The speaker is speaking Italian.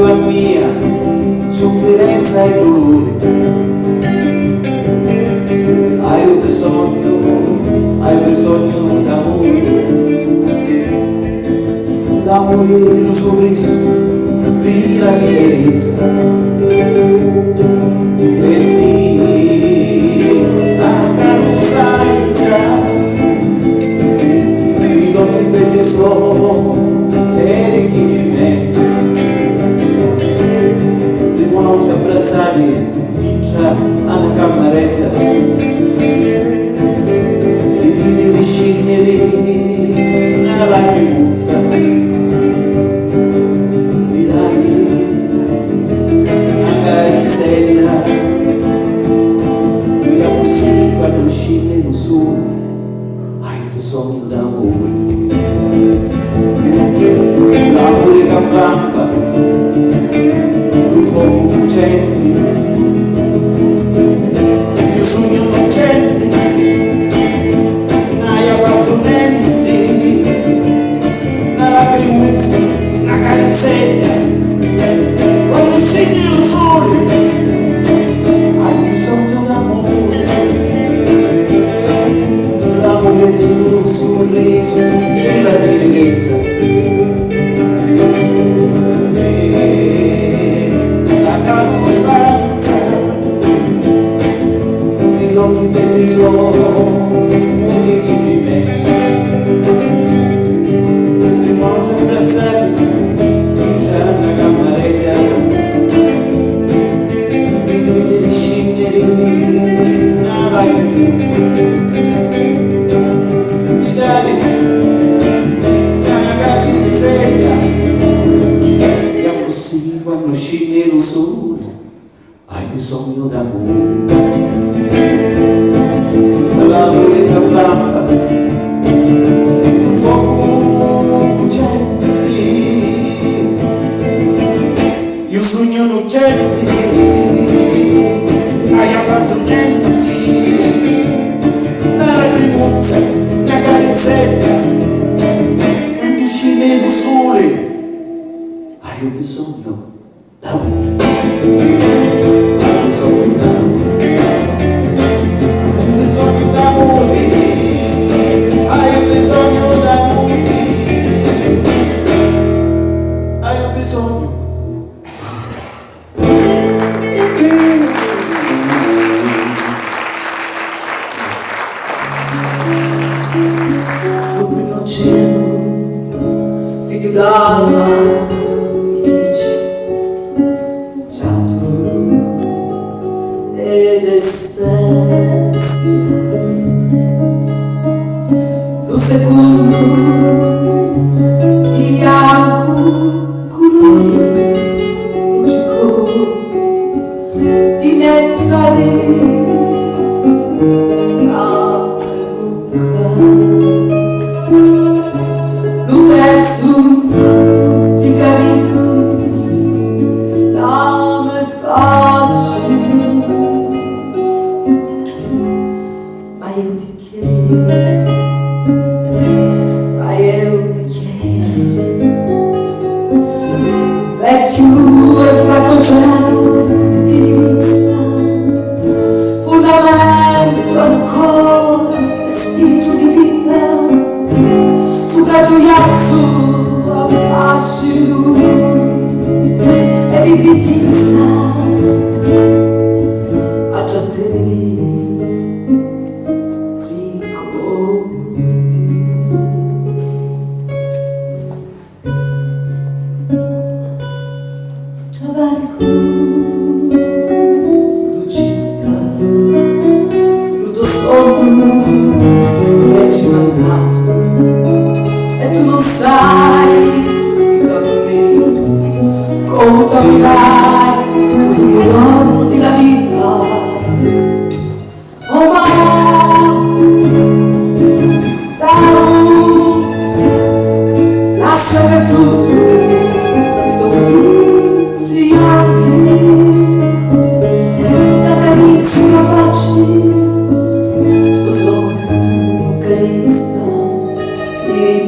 è mia sofferenza e dolore. Hai bisogno d'amore, l'amore dello sorriso, di la tenerezza, e di la carusanza, di notti belle sono e chi di me, di notti abbracciati in già alla camarella, di scendere una lacrimuzza, di dare una carizzella, e così quando scende lo sole hai bisogno d'amore. L'amore che avvampa, il fuoco lucente, io sogno lucente, hai fatto niente, una lacrimuzza, una carizzetta, quando scende lo sole hai bisogno d'amore, l'amore dello sorriso e la tenerezza, e la carusanza di notti belli sono di chi di me, di mano abbracciati in già una camarella, di vedere scendere una lacrimuzza, di dare una carizzella, e così quando scende lo sole hai bisogno d'amore. L'amore che avvampa, un fuoco lucente, io sogno lucente, hai fatto niente, una lacrimuzza, una carizzetta, quando scende lo sole hai bisogno d'amore, hai bisogno d'amore. Lo so, carezza, che